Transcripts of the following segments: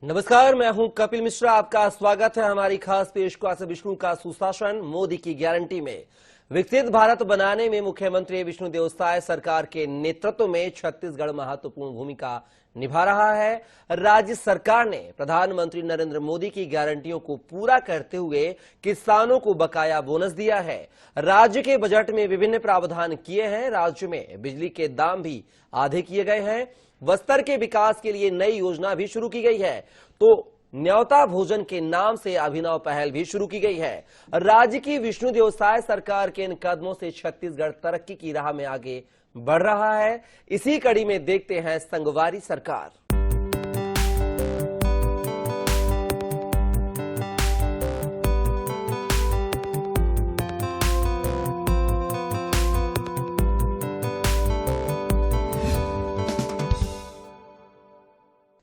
नमस्कार, मैं हूं कपिल मिश्रा। आपका स्वागत है हमारी खास पेशकश विष्णु का सुशासन मोदी की गारंटी में। विकसित भारत बनाने में मुख्यमंत्री विष्णुदेव साय सरकार के नेतृत्व में छत्तीसगढ़ महत्वपूर्ण भूमिका निभा रहा है। राज्य सरकार ने प्रधानमंत्री नरेंद्र मोदी की गारंटियों को पूरा करते हुए किसानों को बकाया बोनस दिया है। राज्य के बजट में विभिन्न प्रावधान किए हैं। राज्य में बिजली के दाम भी आधे किए गए हैं। बस्तर के विकास के लिए नई योजना भी शुरू की गई है, तो न्योता भोजन के नाम से अभिनव पहल भी शुरू की गई है। राज्य की विष्णुदेव साय सरकार के इन कदमों से छत्तीसगढ़ तरक्की की राह में आगे बढ़ रहा है। इसी कड़ी में देखते हैं संगवारी सरकार।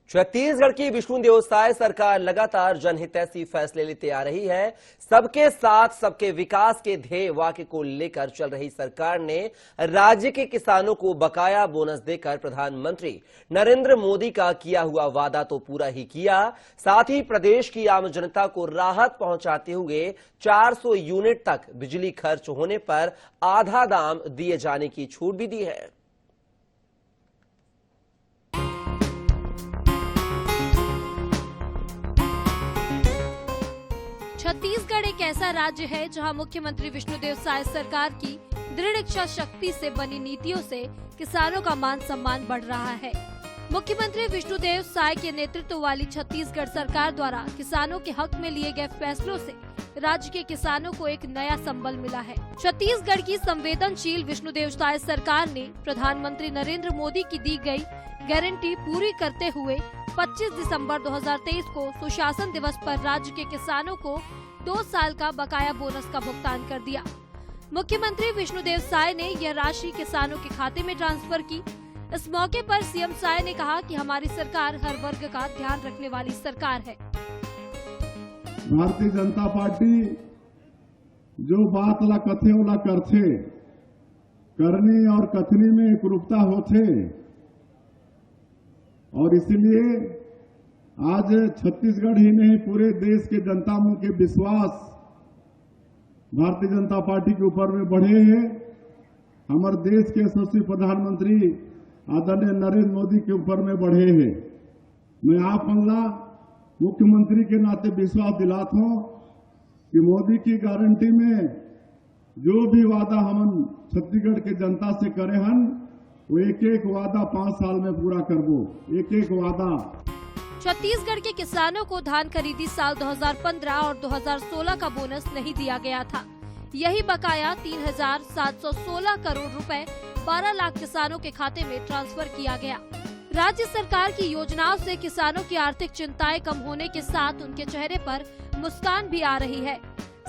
छत्तीसगढ़ की विष्णुदेव साय सरकार लगातार जनहितैषी फैसले लेते आ रही है। सबके साथ सबके विकास के ध्येय वाक्य को लेकर चल रही सरकार ने राज्य के किसानों को बकाया बोनस देकर प्रधानमंत्री नरेंद्र मोदी का किया हुआ वादा तो पूरा ही किया, साथ ही प्रदेश की आम जनता को राहत पहुंचाते हुए 400 यूनिट तक बिजली खर्च होने पर आधा दाम दिए जाने की छूट भी दी है। छत्तीसगढ़ एक ऐसा राज्य है जहां मुख्यमंत्री विष्णुदेव साय सरकार की दृढ़ इच्छा शक्ति से बनी नीतियों से किसानों का मान सम्मान बढ़ रहा है। मुख्यमंत्री विष्णुदेव साय के नेतृत्व वाली छत्तीसगढ़ सरकार द्वारा किसानों के हक में लिए गए फैसलों से राज्य के किसानों को एक नया संबल मिला है। छत्तीसगढ़ की संवेदनशील विष्णुदेव साय सरकार ने प्रधानमंत्री नरेंद्र मोदी की दी गई गारंटी पूरी करते हुए 25 दिसंबर 2023 को सुशासन दिवस पर राज्य के किसानों को 2 साल का बकाया बोनस का भुगतान कर दिया। मुख्यमंत्री विष्णुदेव साय ने यह राशि किसानों के खाते में ट्रांसफर की। इस मौके पर सीएम साय ने कहा कि हमारी सरकार हर वर्ग का ध्यान रखने वाली सरकार है। भारतीय जनता पार्टी जो बात ला कथे ओला करथे, करनी और कथनी में एकरूपता होथे, और इसलिए आज छत्तीसगढ़ ही नहीं पूरे देश के जनता मन के विश्वास भारतीय जनता पार्टी के ऊपर में बढ़े हैं। हमारे देश के यशस्वी प्रधानमंत्री आदरणीय नरेंद्र मोदी के ऊपर में बढ़े हैं। मैं आप हमला मुख्यमंत्री के नाते विश्वास दिलाता हूं कि मोदी की गारंटी में जो भी वादा हम छत्तीसगढ़ के जनता से करे हन, वो एक एक वादा 5 साल में पूरा करबो, एक एक वादा। छत्तीसगढ़ के किसानों को धान खरीदी साल 2015 और 2016 का बोनस नहीं दिया गया था। यही बकाया 3,716 करोड़ रुपए 12 लाख किसानों के खाते में ट्रांसफर किया गया। राज्य सरकार की योजनाओं से किसानों की आर्थिक चिंताएं कम होने के साथ उनके चेहरे पर मुस्कान भी आ रही है।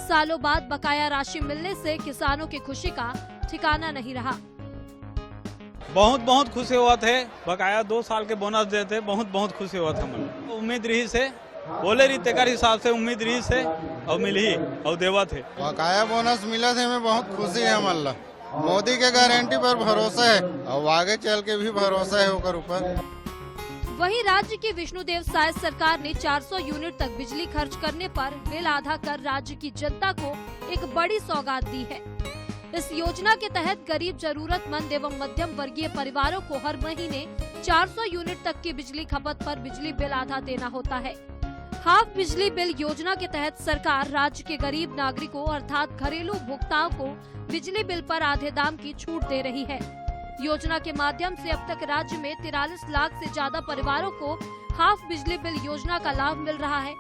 सालों बाद बकाया राशि मिलने से किसानों की खुशी का ठिकाना नहीं रहा। बहुत खुशी हुआ थे। बकाया 2 साल के बोनस देते, बहुत खुशी हुआ था। मन उम्मीद रही से बोले रही तेकर हिसाब से उम्मीद रही से और मिली और देवा थे। बकाया बोनस मिला थे, में बहुत खुशी है। मल्ला मोदी के गारंटी पर भरोसा है और आगे चल के भी भरोसा है होकर ऊपर। वहीं राज्य की विष्णुदेव साय सरकार ने 400 यूनिट तक बिजली खर्च करने पर बिल आधा कर राज्य की जनता को एक बड़ी सौगात दी है। इस योजना के तहत गरीब, जरूरतमंद एवं मध्यम वर्गीय परिवारों को हर महीने 400 यूनिट तक की बिजली खपत पर बिजली बिल आधा देना होता है। हाफ बिजली बिल योजना के तहत सरकार राज्य के गरीब नागरिकों अर्थात घरेलू उपभोक्ताओं को बिजली बिल पर आधे दाम की छूट दे रही है। योजना के माध्यम से अब तक राज्य में 43 लाख से ज्यादा परिवारों को हाफ बिजली बिल योजना का लाभ मिल रहा है।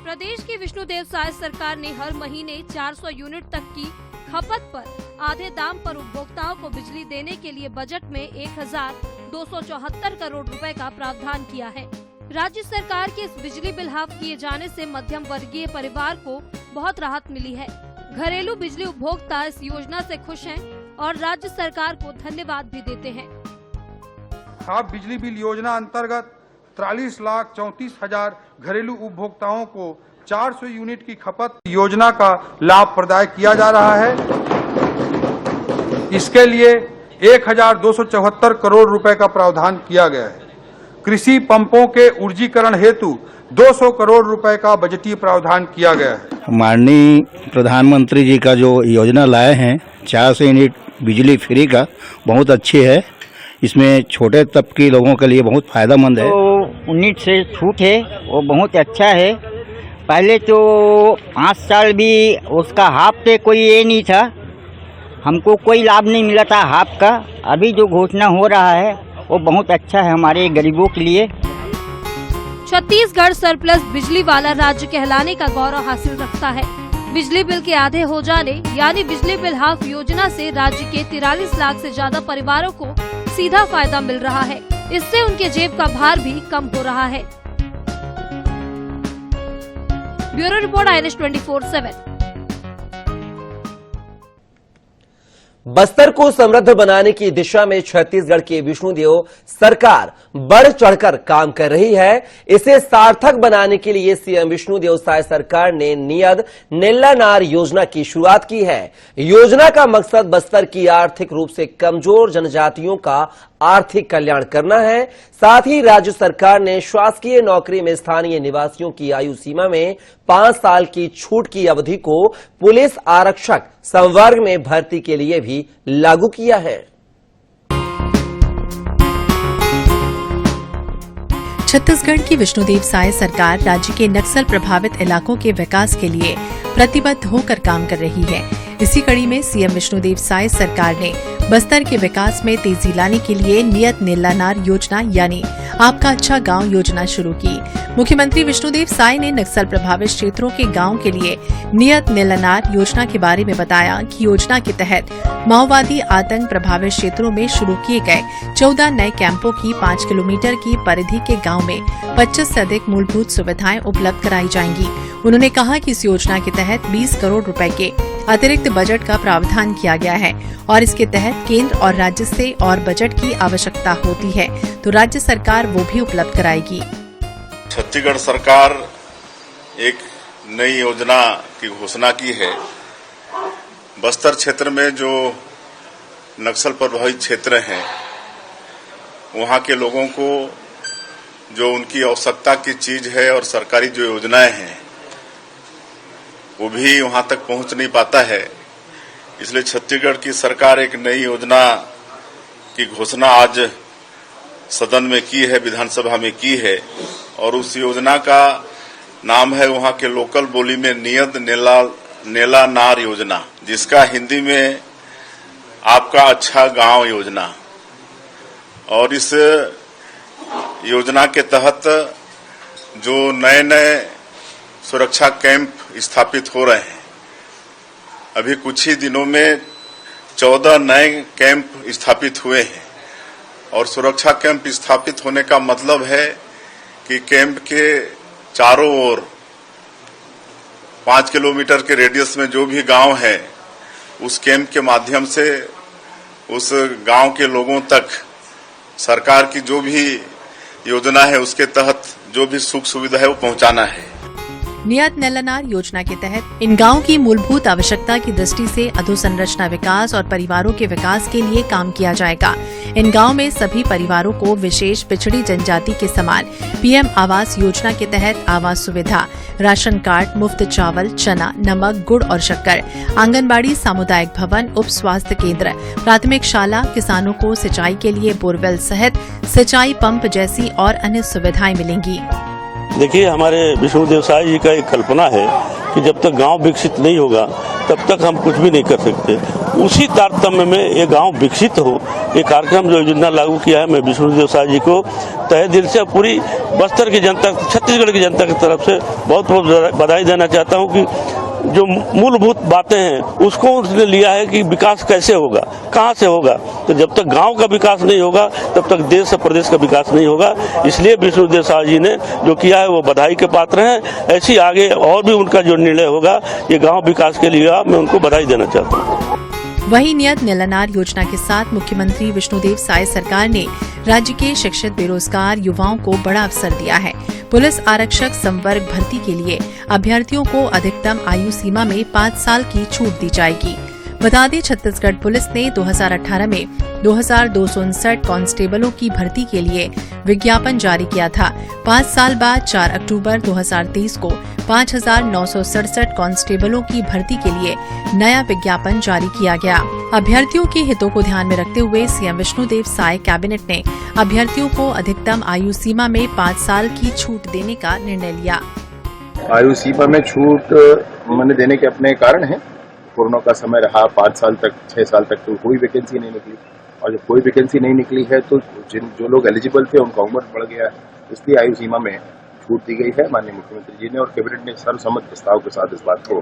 प्रदेश की विष्णुदेव साय सरकार ने हर महीने 400 यूनिट तक की खपत पर आधे दाम पर उपभोक्ताओं को बिजली देने के लिए बजट में 1,274 करोड़ रुपए का प्रावधान किया है। राज्य सरकार के इस बिजली बिल हाफ किए जाने से मध्यम वर्गीय परिवार को बहुत राहत मिली है। घरेलू बिजली उपभोक्ता इस योजना से खुश हैं और राज्य सरकार को धन्यवाद भी देते हैं। हाफ बिजली बिल योजना अंतर्गत 43,34,000 घरेलू उपभोक्ताओं को 400 यूनिट की खपत योजना का लाभ प्रदान किया जा रहा है। इसके लिए 1,274 करोड़ रुपए का प्रावधान किया गया है। कृषि पंपों के ऊर्जीकरण हेतु 200 करोड़ रुपए का बजटीय प्रावधान किया गया है। माननीय प्रधानमंत्री जी का जो योजना लाए हैं 400 यूनिट बिजली फ्री का, बहुत अच्छी है। इसमें छोटे तबके के लोगों के लिए बहुत फायदेमंद है। तो यूनिट से छूट है वो बहुत अच्छा है। पहले तो 5 साल भी उसका हाफ पे कोई ये नहीं था, हमको कोई लाभ नहीं मिला था हाफ का। अभी जो घोषणा हो रहा है वो बहुत अच्छा है हमारे गरीबों के लिए। छत्तीसगढ़ सरप्लस बिजली वाला राज्य कहलाने का गौरव हासिल रखता है। बिजली बिल के आधे हो जाने यानी बिजली बिल हाफ योजना से राज्य के 43 लाख से ज्यादा परिवारों को सीधा फायदा मिल रहा है। इससे उनके जेब का भार भी कम हो रहा है। Bureau report INS 24/7। बस्तर को समृद्ध बनाने की दिशा में छत्तीसगढ़ की विष्णुदेव सरकार बढ़ चढ़कर काम कर रही है। इसे सार्थक बनाने के लिए सीएम विष्णुदेव साय सरकार ने नियत नेल्लानार योजना की शुरुआत की है। योजना का मकसद बस्तर की आर्थिक रूप से कमजोर जनजातियों का आर्थिक कल्याण करना है। साथ ही राज्य सरकार ने शासकीय नौकरी में स्थानीय निवासियों की आयु सीमा में 5 साल की छूट की अवधि को पुलिस आरक्षक संवर्ग में भर्ती के लिए भी लागू किया है। छत्तीसगढ़ की विष्णुदेव साय सरकार राज्य के नक्सल प्रभावित इलाकों के विकास के लिए प्रतिबद्ध होकर काम कर रही है। इसी कड़ी में सीएम विष्णुदेव साय सरकार ने बस्तर के विकास में तेजी लाने के लिए नियत नेल्लानार योजना यानी आपका अच्छा गांव योजना शुरू की। मुख्यमंत्री विष्णुदेव साय ने नक्सल प्रभावित क्षेत्रों के गांव के लिए नियत नेल्लानार योजना के बारे में बताया कि योजना के तहत माओवादी आतंक प्रभावित क्षेत्रों में शुरू किए गए 14 नए कैंपों की 5 किलोमीटर की परिधि के गांव में 25 से अधिक मूलभूत सुविधाएं उपलब्ध कराई जाएंगी। उन्होंने कहा कि इस योजना के तहत 20 करोड़ रुपए के अतिरिक्त बजट का प्रावधान किया गया है और इसके तहत केंद्र और राज्य से और बजट की आवश्यकता होती है तो राज्य सरकार वो भी उपलब्ध कराएगी। छत्तीसगढ़ सरकार एक नई योजना की घोषणा की है। बस्तर क्षेत्र में जो नक्सल प्रभावित क्षेत्र हैं वहां के लोगों को जो उनकी आवश्यकता की चीज है और सरकारी जो योजनाएं हैं वो भी वहां तक पहुंच नहीं पाता है। इसलिए छत्तीसगढ़ की सरकार एक नई योजना की घोषणा आज सदन में की है, विधानसभा में की है और उस योजना का नाम है वहां के लोकल बोली में नियत नेल्लानार योजना, जिसका हिंदी में आपका अच्छा गांव योजना। और इस योजना के तहत जो नए नए सुरक्षा कैंप स्थापित हो रहे हैं, अभी कुछ ही दिनों में 14 नए कैंप स्थापित हुए हैं और सुरक्षा कैंप स्थापित होने का मतलब है कि कैंप के चारों ओर 5 किलोमीटर के रेडियस में जो भी गांव है उस कैंप के माध्यम से उस गांव के लोगों तक सरकार की जो भी योजना है उसके तहत जो भी सुख सुविधा है वो पहुंचाना है। नियत नेल्लानार योजना के तहत इन गांव की मूलभूत आवश्यकता की दृष्टि से अधोसंरचना विकास और परिवारों के विकास के लिए काम किया जाएगा। इन गांव में सभी परिवारों को विशेष पिछड़ी जनजाति के समान PM आवास योजना के तहत आवास सुविधा, राशन कार्ड, मुफ्त चावल, चना, नमक, गुड़ और शक्कर, आंगनबाड़ी, सामुदायिक भवन, उप स्वास्थ्य केंद्र, प्राथमिक शाला, किसानों को सिंचाई के लिए बोरवेल सहित सिंचाई पंप जैसी और अन्य सुविधाएं मिलेंगी। देखिए, हमारे विष्णुदेव साय जी का एक कल्पना है कि जब तक गांव विकसित नहीं होगा तब तक हम कुछ भी नहीं कर सकते। उसी तारतम्य में ये गांव विकसित हो, ये कार्यक्रम जो योजना लागू किया है, मैं विष्णुदेव साय जी को तहे दिल से पूरी बस्तर की जनता, छत्तीसगढ़ की जनता की तरफ से बहुत बहुत बधाई देना चाहता हूँ कि जो मूलभूत बातें हैं उसको उसने लिया है कि विकास कैसे होगा, कहाँ से होगा। तो जब तक गांव का विकास नहीं होगा तब तक देश और प्रदेश का विकास नहीं होगा। इसलिए विष्णुदेव साय जी ने जो किया है वो बधाई के पात्र हैं। ऐसी आगे और भी उनका जो निर्णय होगा ये गांव विकास के लिए मैं उनको बधाई देना चाहता हूँ। वहीं नियत नेल्लानार योजना के साथ मुख्यमंत्री विष्णुदेव साय सरकार ने राज्य के शिक्षित बेरोजगार युवाओं को बड़ा अवसर दिया है। पुलिस आरक्षक संवर्ग भर्ती के लिए अभ्यर्थियों को अधिकतम आयु सीमा में 5 साल की छूट दी जाएगी। बता दें, छत्तीसगढ़ पुलिस ने 2018 में 2259 कांस्टेबलों की भर्ती के लिए विज्ञापन जारी किया था। 5 साल बाद 4 अक्टूबर 2023 को 5967 कांस्टेबलों की भर्ती के लिए नया विज्ञापन जारी किया गया। अभ्यर्थियों के हितों को ध्यान में रखते हुए सीएम विष्णुदेव साय कैबिनेट ने अभ्यर्थियों को अधिकतम आयु सीमा में 5 साल की छूट देने का निर्णय लिया। आयु सीमा में छूट मैंने देने के अपने कारण हैं। कोरोना का समय रहा, 5 साल तक 6 साल तक तो कोई वैकेंसी नहीं निकली, और जब कोई वैकेंसी नहीं निकली है तो जो लोग एलिजिबल थे उनका उम्र बढ़ गया, इसलिए आयु सीमा में छूट दी गई है। माननीय मुख्यमंत्री जी ने और कैबिनेट ने सर्वसम्मत प्रस्ताव के साथ इस बात को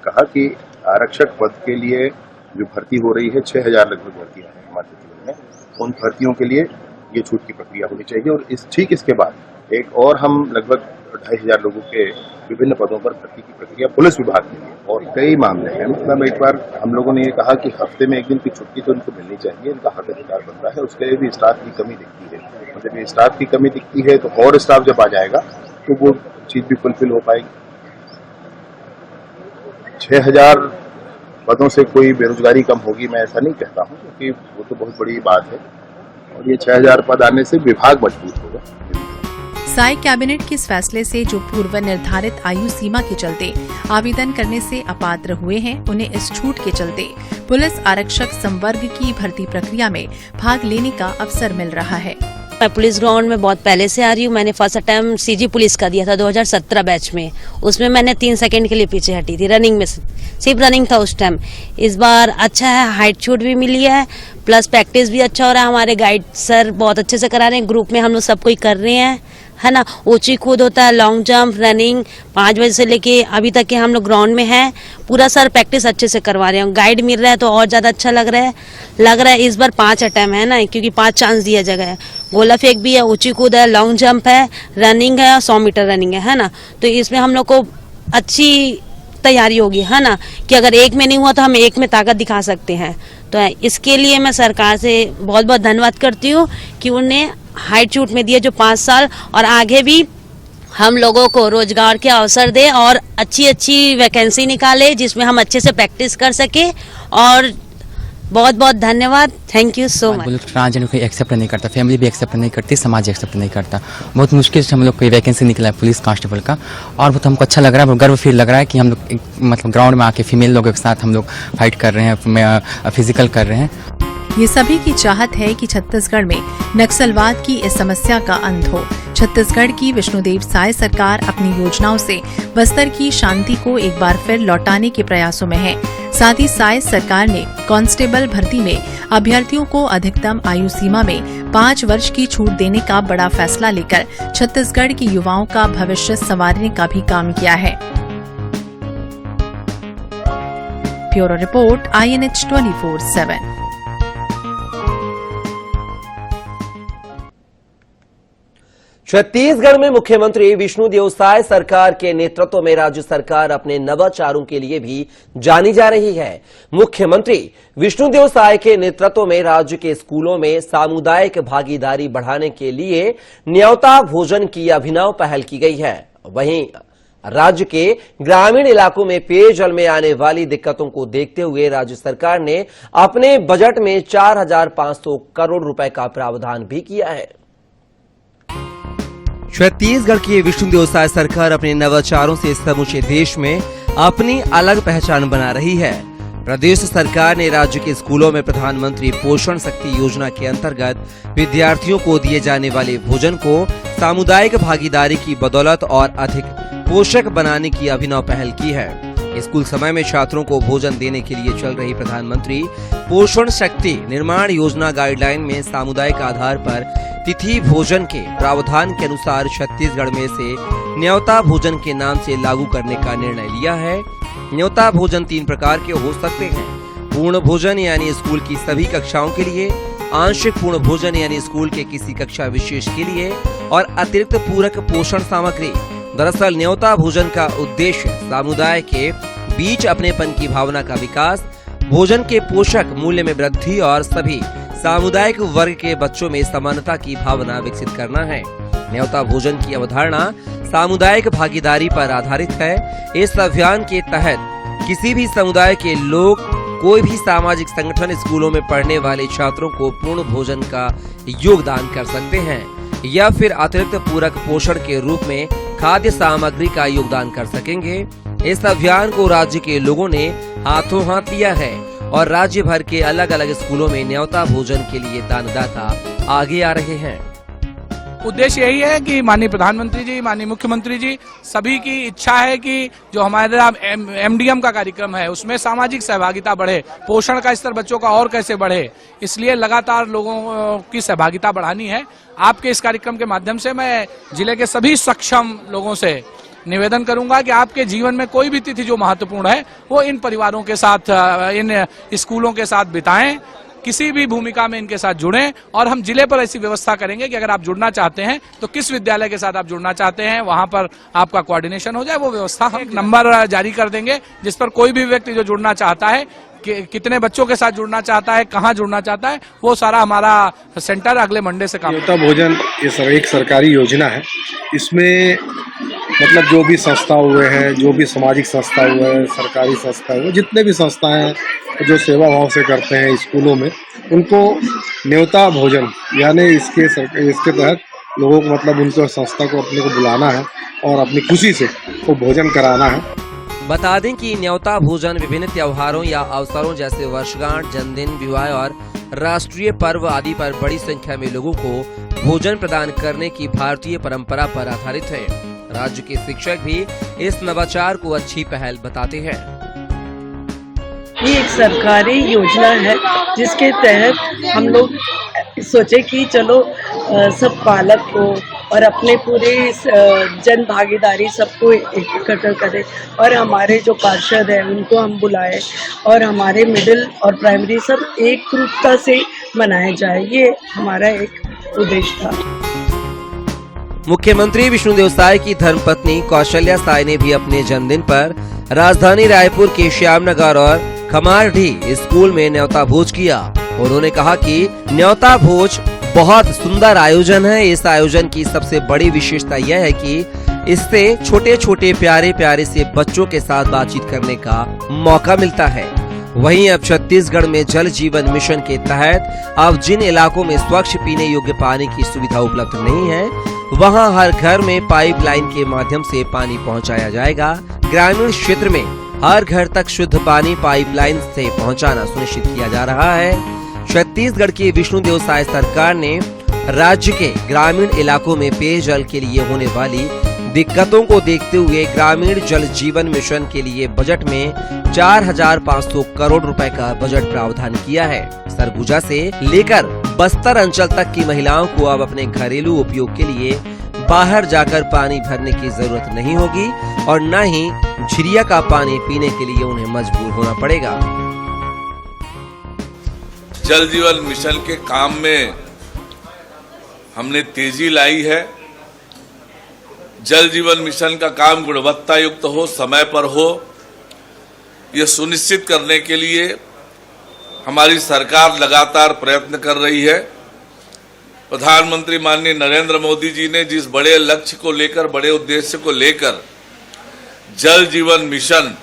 कहा कि आरक्षक पद के लिए जो भर्ती हो रही है, 6000 लगभग भर्तियां हैं हमारे छत्तीसगढ़ में, उन भर्तियों के लिए ये छूट की प्रक्रिया होनी चाहिए। और इसके बाद एक और हम लगभग 2500 लोगों के विभिन्न पदों पर भर्ती की प्रक्रिया पुलिस विभाग के लिए, और कई मामले हैं। मतलब एक बार हम लोगों ने ये कहा कि हफ्ते में 1 दिन की छुट्टी तो इनको मिलनी चाहिए, इनका हक अधिकार बनता है। उसके लिए भी स्टाफ की कमी दिखती है, जब ये स्टाफ की कमी दिखती है तो और स्टाफ जब आ जाएगा तो वो चीज भी फुलफिल हो पाएगी। 6000 पदों से कोई बेरोजगारी कम होगी मैं ऐसा नहीं कहता हूँ, क्योंकि वो तो बहुत बड़ी बात है, और ये 6000 पद आने से विभाग मजबूत होगा। साय कैबिनेट के इस फैसले से जो पूर्व निर्धारित आयु सीमा के चलते आवेदन करने से अपात्र हुए हैं, उन्हें इस छूट के चलते पुलिस आरक्षक संवर्ग की भर्ती प्रक्रिया में भाग लेने का अवसर मिल रहा है। मैं पुलिस ग्राउंड में बहुत पहले से आ रही हूँ। मैंने फर्स्ट अटेम्प्ट सीजी पुलिस का दिया था 2017 बैच में। उसमें मैंने 3 सेकंड के लिए पीछे हटी थी, रनिंग में सिर्फ रनिंग था उस टाइम। इस बार अच्छा है, हाइट छूट भी मिली है, प्लस प्रैक्टिस भी अच्छा हो रहा है। हमारे गाइड सर बहुत अच्छे से करा रहे हैं, ग्रुप में हम लोग सब कोई कर रहे हैं, है ना। ऊंची कूद होता है, लॉन्ग जंप, रनिंग, 5 बजे से लेके अभी तक के हम लोग ग्राउंड में हैं। पूरा सर प्रैक्टिस अच्छे से करवा रहे हैं, गाइड मिल रहा है तो और ज्यादा अच्छा लग रहा है। इस बार 5 अटेम्प्ट है ना, क्योंकि 5 चांस दिया जगह है। गोला फेंक भी है, ऊंची कूद है, लॉन्ग जंप है, रनिंग है और 100 मीटर रनिंग है ना। तो इसमें हम लोग को अच्छी तैयारी होगी, है ना, कि अगर एक में नहीं हुआ तो हम एक में ताकत दिखा सकते हैं। तो इसके लिए मैं सरकार से बहुत बहुत धन्यवाद करती हूँ कि उन्हें हाइट छूट में दिए जो 5 साल, और आगे भी हम लोगों को रोजगार के अवसर दे और अच्छी वैकेंसी निकाले जिसमें हम अच्छे से प्रैक्टिस कर सके। और बहुत बहुत धन्यवाद, thank you so much. Transgender कोई एक्सेप्ट नहीं करता, फैमिली भी एक्सेप्ट नहीं करती, समाज एक्सेप्ट नहीं करता। बहुत मुश्किल से हम लोग कोई वैकेंसी निकला है पुलिस कांस्टेबल का, और बहुत हमको अच्छा लग रहा है, गर्व फील लग रहा है कि हम लोग मतलब ग्राउंड में आके फीमेल लोगों के साथ हम लोग फाइट कर रहे हैं, फिजिकल कर रहे हैं। ये सभी की चाहत है कि छत्तीसगढ़ में नक्सलवाद की इस समस्या का अंत हो। छत्तीसगढ़ की विष्णुदेव साय सरकार अपनी योजनाओं से बस्तर की शांति को एक बार फिर लौटाने के प्रयासों में है। साथ ही साय सरकार ने कांस्टेबल भर्ती में अभ्यर्थियों को अधिकतम आयु सीमा में 5 वर्ष की छूट देने का बड़ा फैसला लेकर छत्तीसगढ़ के युवाओं का भविष्य संवारने का भी काम किया है। Bureau report, INH 24/7। छत्तीसगढ़ में मुख्यमंत्री विष्णुदेव साय सरकार के नेतृत्व में राज्य सरकार अपने नवाचारों के लिए भी जानी जा रही है। मुख्यमंत्री विष्णुदेव साय के नेतृत्व में राज्य के स्कूलों में सामुदायिक भागीदारी बढ़ाने के लिए न्योता भोजन की अभिनव पहल की गई है। वहीं राज्य के ग्रामीण इलाकों में पेयजल में आने वाली दिक्कतों को देखते हुए राज्य सरकार ने अपने बजट में 4500 करोड़ रुपए का प्रावधान भी किया है। छत्तीसगढ़ की विष्णुदेव साय सरकार अपने नवाचारों से समूचे देश में अपनी अलग पहचान बना रही है। प्रदेश सरकार ने राज्य के स्कूलों में प्रधानमंत्री पोषण शक्ति योजना के अंतर्गत विद्यार्थियों को दिए जाने वाले भोजन को सामुदायिक भागीदारी की बदौलत और अधिक पोषक बनाने की अभिनव पहल की है। स्कूल समय में छात्रों को भोजन देने के लिए चल रही प्रधानमंत्री पोषण शक्ति निर्माण योजना गाइडलाइन में सामुदायिक आधार पर तिथि भोजन के प्रावधान के अनुसार छत्तीसगढ़ में से न्योता भोजन के नाम से लागू करने का निर्णय लिया है। न्योता भोजन 3 प्रकार के हो सकते हैं। पूर्ण भोजन यानी स्कूल की सभी कक्षाओं के लिए, आंशिक पूर्ण भोजन यानी स्कूल के किसी कक्षा विशेष के लिए, और अतिरिक्त पूरक पोषण सामग्री। दरअसल न्योता भोजन का उद्देश्य समुदाय के बीच अपनेपन की भावना का विकास, भोजन के पोषक मूल्य में वृद्धि और सभी सामुदायिक वर्ग के बच्चों में समानता की भावना विकसित करना है। न्योता भोजन की अवधारणा सामुदायिक भागीदारी पर आधारित है। इस अभियान के तहत किसी भी समुदाय के लोग कोई भी सामाजिक संगठन स्कूलों में पढ़ने वाले छात्रों को पूर्ण भोजन का योगदान कर सकते हैं या फिर अतिरिक्त पूरक पोषण के रूप में खाद्य सामग्री का योगदान कर सकेंगे। इस अभियान को राज्य के लोगों ने हाथों हाथ लिया है और राज्य भर के अलग अलग स्कूलों में न्योता भोजन के लिए दानदाता आगे आ रहे हैं। उद्देश्य यही है कि माननीय प्रधानमंत्री जी, माननीय मुख्यमंत्री जी, सभी की इच्छा है कि जो हमारा MDM का कार्यक्रम है उसमें सामाजिक सहभागिता बढ़े, पोषण का स्तर बच्चों का और कैसे बढ़े, इसलिए लगातार लोगों की सहभागिता बढ़ानी है। आपके इस कार्यक्रम के माध्यम से मैं जिले के सभी सक्षम लोगों से निवेदन करूंगा कि आपके जीवन में कोई भी तिथि जो महत्वपूर्ण है वो इन परिवारों के साथ, इन स्कूलों के साथ बिताएं, किसी भी भूमिका में इनके साथ जुड़ें और हम जिले पर ऐसी व्यवस्था करेंगे कि अगर आप जुड़ना चाहते हैं तो किस विद्यालय के साथ आप जुड़ना चाहते हैं वहां पर आपका कोऑर्डिनेशन हो जाए, वो व्यवस्था हम नंबर जारी कर देंगे जिस पर कोई भी व्यक्ति जो जुड़ना चाहता है, कितने बच्चों के साथ जुड़ना चाहता है, कहाँ जुड़ना चाहता है, वो सारा हमारा सेंटर अगले मंडे से काम। न्योता भोजन ये एक सरकारी योजना है। इसमें मतलब जो भी संस्था हुए हैं, जो भी सामाजिक संस्था हुए हैं, सरकारी संस्था हुए, जितने भी संस्थाएं जो सेवा भाव से करते हैं स्कूलों में, उनको न्योता भोजन यानी इसके तहत लोगों को मतलब उनको संस्था को अपने को बुलाना है और अपनी खुशी से वो भोजन कराना है। बता दें कि न्योता भोजन विभिन्न त्योहारों या अवसरों जैसे वर्षगांठ, जन्मदिन, विवाह और राष्ट्रीय पर्व आदि पर बड़ी संख्या में लोगों को भोजन प्रदान करने की भारतीय परंपरा पर आधारित है। राज्य के शिक्षक भी इस नवाचार को अच्छी पहल बताते हैं। ये एक सरकारी योजना है जिसके तहत हम लोग सोचे कि चलो सब पालक को और अपने पूरे जन भागीदारी सबको इकट्ठा करें और हमारे जो पार्षद हैं उनको हम बुलाएं और हमारे मिडिल और प्राइमरी सब एक रूपता से मनाया जाए, ये हमारा एक उद्देश्य था। मुख्यमंत्री विष्णुदेव साय की धर्मपत्नी कौशल्या साय ने भी अपने जन्मदिन पर राजधानी रायपुर के श्यामनगर और खमारढी स्कूल में न्योता भोज किया। उन्होंने कहा कि न्योता भोज बहुत सुंदर आयोजन है। इस आयोजन की सबसे बड़ी विशेषता यह है कि इससे छोटे छोटे प्यारे प्यारे से बच्चों के साथ बातचीत करने का मौका मिलता है। वहीं अब छत्तीसगढ़ में जल जीवन मिशन के तहत अब जिन इलाकों में स्वच्छ पीने योग्य पानी की सुविधा उपलब्ध नहीं है, वहां हर घर में पाइपलाइन के माध्यम से पानी पहुंचाया जाएगा। ग्रामीण क्षेत्र में हर घर तक शुद्ध पानी पाइपलाइन से पहुंचाना सुनिश्चित किया जा रहा है। छत्तीसगढ़ की विष्णुदेव साय सरकार ने राज्य के ग्रामीण इलाकों में पेयजल के लिए होने वाली दिक्कतों को देखते हुए ग्रामीण जल जीवन मिशन के लिए बजट में 4,500 करोड़ रुपए का बजट प्रावधान किया है। सरगुजा से लेकर बस्तर अंचल तक की महिलाओं को अब अपने घरेलू उपयोग के लिए बाहर जाकर पानी भरने की जरूरत नहीं होगी और न ही झिरिया का पानी पीने के लिए उन्हें मजबूर होना पड़ेगा। जल जीवन मिशन के काम में हमने तेजी लाई है। जल जीवन मिशन का काम गुणवत्ता युक्त हो, समय पर हो, ये सुनिश्चित करने के लिए हमारी सरकार लगातार प्रयत्न कर रही है। प्रधानमंत्री माननीय नरेंद्र मोदी जी ने जिस बड़े लक्ष्य को लेकर, बड़े उद्देश्य को लेकर जल जीवन मिशन,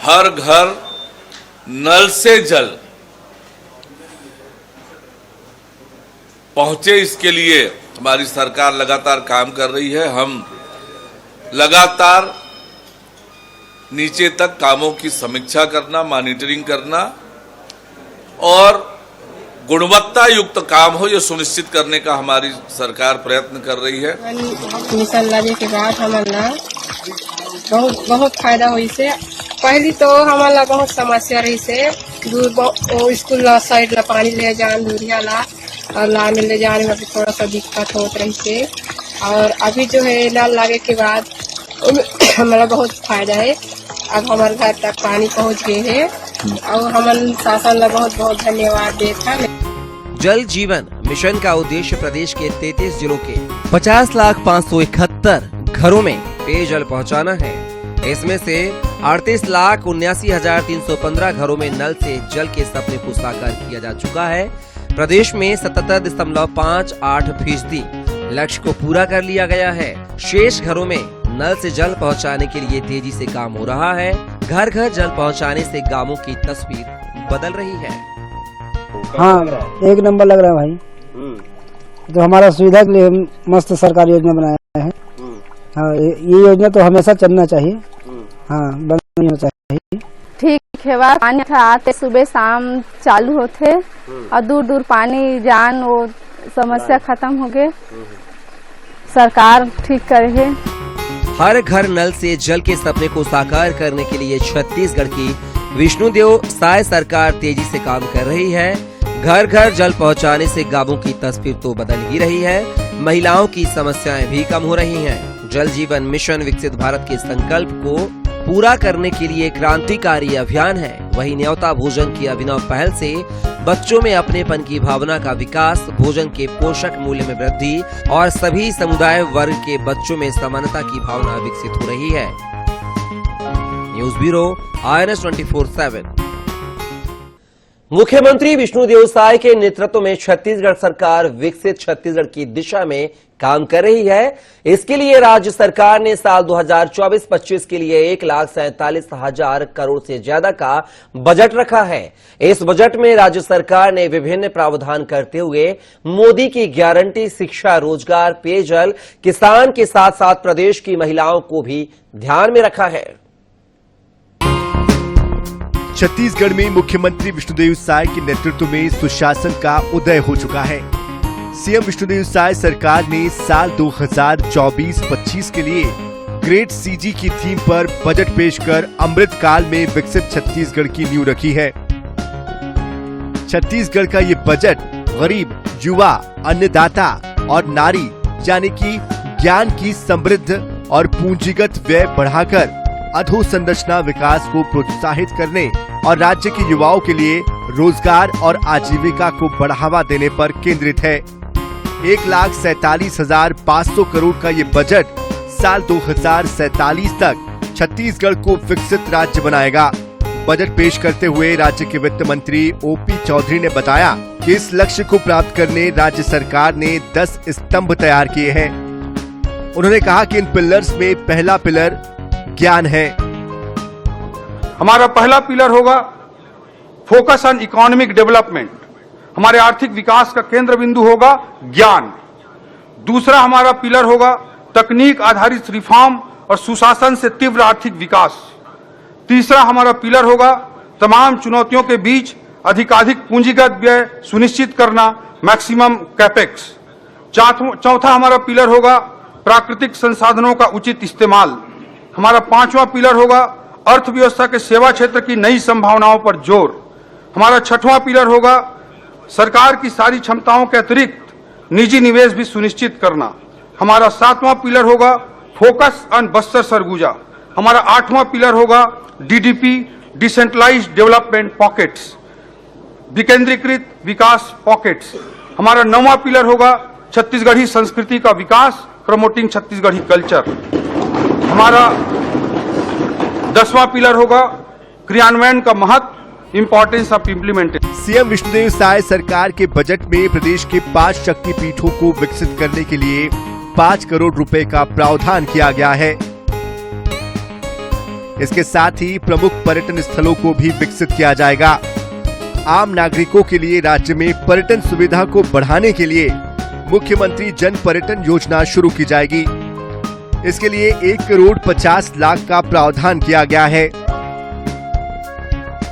हर घर नल से जल पहुंचे, इसके लिए हमारी सरकार लगातार काम कर रही है। हम लगातार नीचे तक कामों की समीक्षा करना, मॉनिटरिंग करना और गुणवत्ता युक्त काम हो, ये सुनिश्चित करने का हमारी सरकार प्रयत्न कर रही है। मिशन लगे के बाद हमारा बहुत फायदा हुई से। पहली तो हमारा बहुत समस्या रही से, दूर स्कूल साइड ला पानी ले जान दूरिया ला और लाने ले जाने में थोड़ा सा दिक्कत होत रही से। और अभी जो है नल लगे के बाद हमारा बहुत फायदा है। अब हमारे घर तक पानी पहुंच गए है और हमारे शासन ला बहुत बहुत धन्यवाद देता है। जल जीवन मिशन का उद्देश्य प्रदेश के 33 जिलों के 50,571 घरों में पेयजल पहुंचाना है। इसमें से 38,79,315 घरों में नल से जल के सपने को साकार किया जा चुका है। प्रदेश में 77.58% लक्ष्य को पूरा कर लिया गया है। शेष घरों में नल से जल पहुंचाने के लिए तेजी से काम हो रहा है। घर घर जल पहुंचाने से गांवों की तस्वीर बदल रही है। हाँ, एक नंबर लग रहा है भाई। तो हमारा सुविधा के लिए मस्त सरकार योजना बनाया है। हाँ, ये योजना तो हमेशा चलना चाहिए। हाँ, बंद नहीं होना चाहिए। ठीक है, बात पानी आते सुबह शाम चालू होते और दूर दूर पानी जान वो समस्या खत्म हो गए। सरकार ठीक करे। हर घर नल से जल के सपने को साकार करने के लिए छत्तीसगढ़ की विष्णुदेव साय सरकार तेजी से काम कर रही है। घर घर जल पहुंचाने से गांवों की तस्वीर तो बदल ही रही है, महिलाओं की समस्याएं भी कम हो रही हैं। जल जीवन मिशन विकसित भारत के संकल्प को पूरा करने के लिए क्रांतिकारी अभियान है। वहीं न्योता भोजन की अभिनव पहल से बच्चों में अपनेपन की भावना का विकास, भोजन के पोषक मूल्य में वृद्धि और सभी समुदाय वर्ग के बच्चों में समानता की भावना विकसित हो रही है। News bureau, INS 24/7। मुख्यमंत्री विष्णुदेव साय के नेतृत्व में छत्तीसगढ़ सरकार विकसित छत्तीसगढ़ की दिशा में काम कर रही है। इसके लिए राज्य सरकार ने साल 2024-25 के लिए 1,47,000 करोड़ से ज्यादा का बजट रखा है। इस बजट में राज्य सरकार ने विभिन्न प्रावधान करते हुए मोदी की गारंटी शिक्षा, रोजगार, पेयजल, किसान के साथ साथ प्रदेश की महिलाओं को भी ध्यान में रखा है। छत्तीसगढ़ में मुख्यमंत्री विष्णुदेव साय के नेतृत्व में सुशासन का उदय हो चुका है। सीएम विष्णुदेव साय सरकार ने साल 2024-25 के लिए ग्रेट सीजी की थीम पर बजट पेश कर अमृत काल में विकसित छत्तीसगढ़ की नींव रखी है। छत्तीसगढ़ का ये बजट गरीब, युवा, अन्नदाता और नारी यानी कि ज्ञान की समृद्ध और पूंजीगत व्यय बढ़ाकर अधोसंरचना विकास को प्रोत्साहित करने और राज्य के युवाओं के लिए रोजगार और आजीविका को बढ़ावा देने पर केंद्रित है। 1,47,500 करोड़ का ये बजट साल 2047 तक छत्तीसगढ़ को विकसित राज्य बनाएगा। बजट पेश करते हुए राज्य के वित्त मंत्री ओपी चौधरी ने बताया कि इस लक्ष्य को प्राप्त करने राज्य सरकार ने 10 स्तंभ तैयार किए हैं। उन्होंने कहा कि इन पिलर्स में पहला पिलर ज्ञान है। हमारा पहला पिलर होगा फोकस ऑन इकोनॉमिक डेवलपमेंट। हमारे आर्थिक विकास का केंद्र बिंदु होगा ज्ञान। दूसरा हमारा पिलर होगा तकनीक आधारित रिफॉर्म और सुशासन से तीव्र आर्थिक विकास। तीसरा हमारा पिलर होगा तमाम चुनौतियों के बीच अधिकाधिक पूंजीगत व्यय सुनिश्चित करना, मैक्सिमम कैपेक्स। चौथा हमारा पिलर होगा प्राकृतिक संसाधनों का उचित इस्तेमाल। हमारा पांचवा पिलर होगा अर्थव्यवस्था के सेवा क्षेत्र की नई संभावनाओं पर जोर। हमारा छठवां पिलर होगा सरकार की सारी क्षमताओं के अतिरिक्त निजी निवेश भी सुनिश्चित करना। हमारा सातवां पिलर होगा फोकस ऑन बस्तर सरगुजा। हमारा आठवां पिलर होगा डीडीपी, डिसेंट्रलाइज्ड डेवलपमेंट पॉकेट्स, विकेंद्रीकृत विकास पॉकेट्स। हमारा नौवां पिलर होगा छत्तीसगढ़ी संस्कृति का विकास, प्रमोटिंग छत्तीसगढ़ी कल्चर। हमारा 10वां पिलर होगा क्रियान्वयन का महत्व, importance of implementation. CM Vishnudev Sai सरकार के बजट में प्रदेश के 5 शक्तिपीठों को विकसित करने के लिए 5 करोड़ रुपए का प्रावधान किया गया है। इसके साथ ही प्रमुख पर्यटन स्थलों को भी विकसित किया जाएगा। आम नागरिकों के लिए राज्य में पर्यटन सुविधा को बढ़ाने के लिए मुख्यमंत्री जन पर्यटन योजना शुरू की जाएगी। इसके लिए 1,50,00,000 का प्रावधान किया गया है।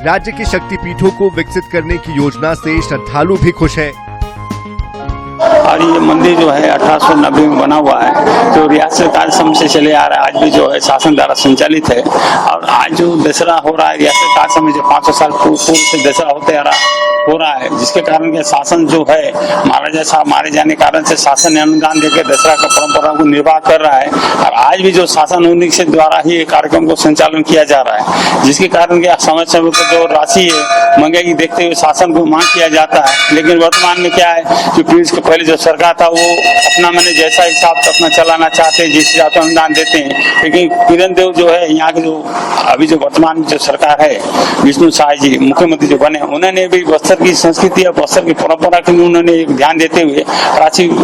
राज्य के शक्तिपीठों को विकसित करने की योजना से श्रद्धालु भी खुश हैं। और ये मंदिर जो है 1890 में बना हुआ है, जो रियासत काल समय से चले आ रहा है, आज भी जो है शासन द्वारा संचालित है। और आज जो दशहरा हो रहा है, रियासत काल समय जो 500 साल पूर्व से दशहरा हो रहा है, जिसके कारण के शासन जो है महाराजा साहब मारे जाने के कारण से शासन ने अनुदान देकर दशहरा का परंपरा को निर्वाह कर रहा है। और आज भी जो शासन उन्हीं के द्वारा ही कार्यक्रम को संचालन किया जा रहा है, जिसके कारण के समय समय पर जो राशि है महंगाई देखते हुए शासन को मांग किया जाता है। लेकिन वर्तमान में क्या है, जो पहले जो सरकार था वो अपना मैंने जैसा हिसाब से अपना चलाना चाहते हैं, जिस हिसाब से अनुदान देते हैं। लेकिन किरण देव जो है यहाँ के जो अभी जो वर्तमान जो सरकार है, विष्णु साय जी मुख्यमंत्री जो बने, उन्होंने भी बस्तर की संस्कृति और बस्तर की परंपरा के लिए उन्होंने ध्यान देते हुए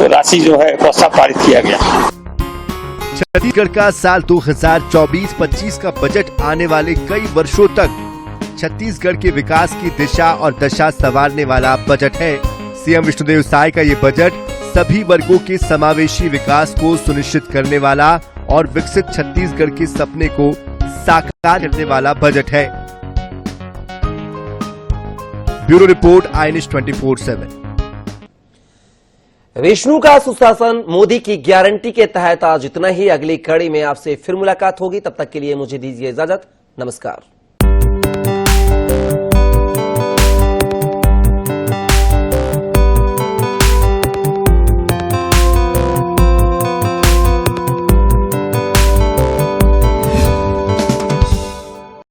राशि जो है प्रस्ताव पारित किया गया। छत्तीसगढ़ का साल 2024-25 का बजट आने वाले कई वर्षों तक छत्तीसगढ़ के विकास की दिशा और दशा संवारने वाला बजट है। सीएम विष्णुदेव साय का ये बजट सभी वर्गों के समावेशी विकास को सुनिश्चित करने वाला और विकसित छत्तीसगढ़ के सपने को साकार करने वाला बजट है। Bureau report, INS 24/7। विष्णु का सुशासन, मोदी की गारंटी के तहत आज इतना ही। अगली कड़ी में आपसे फिर मुलाकात होगी, तब तक के लिए मुझे दीजिए इजाजत। नमस्कार।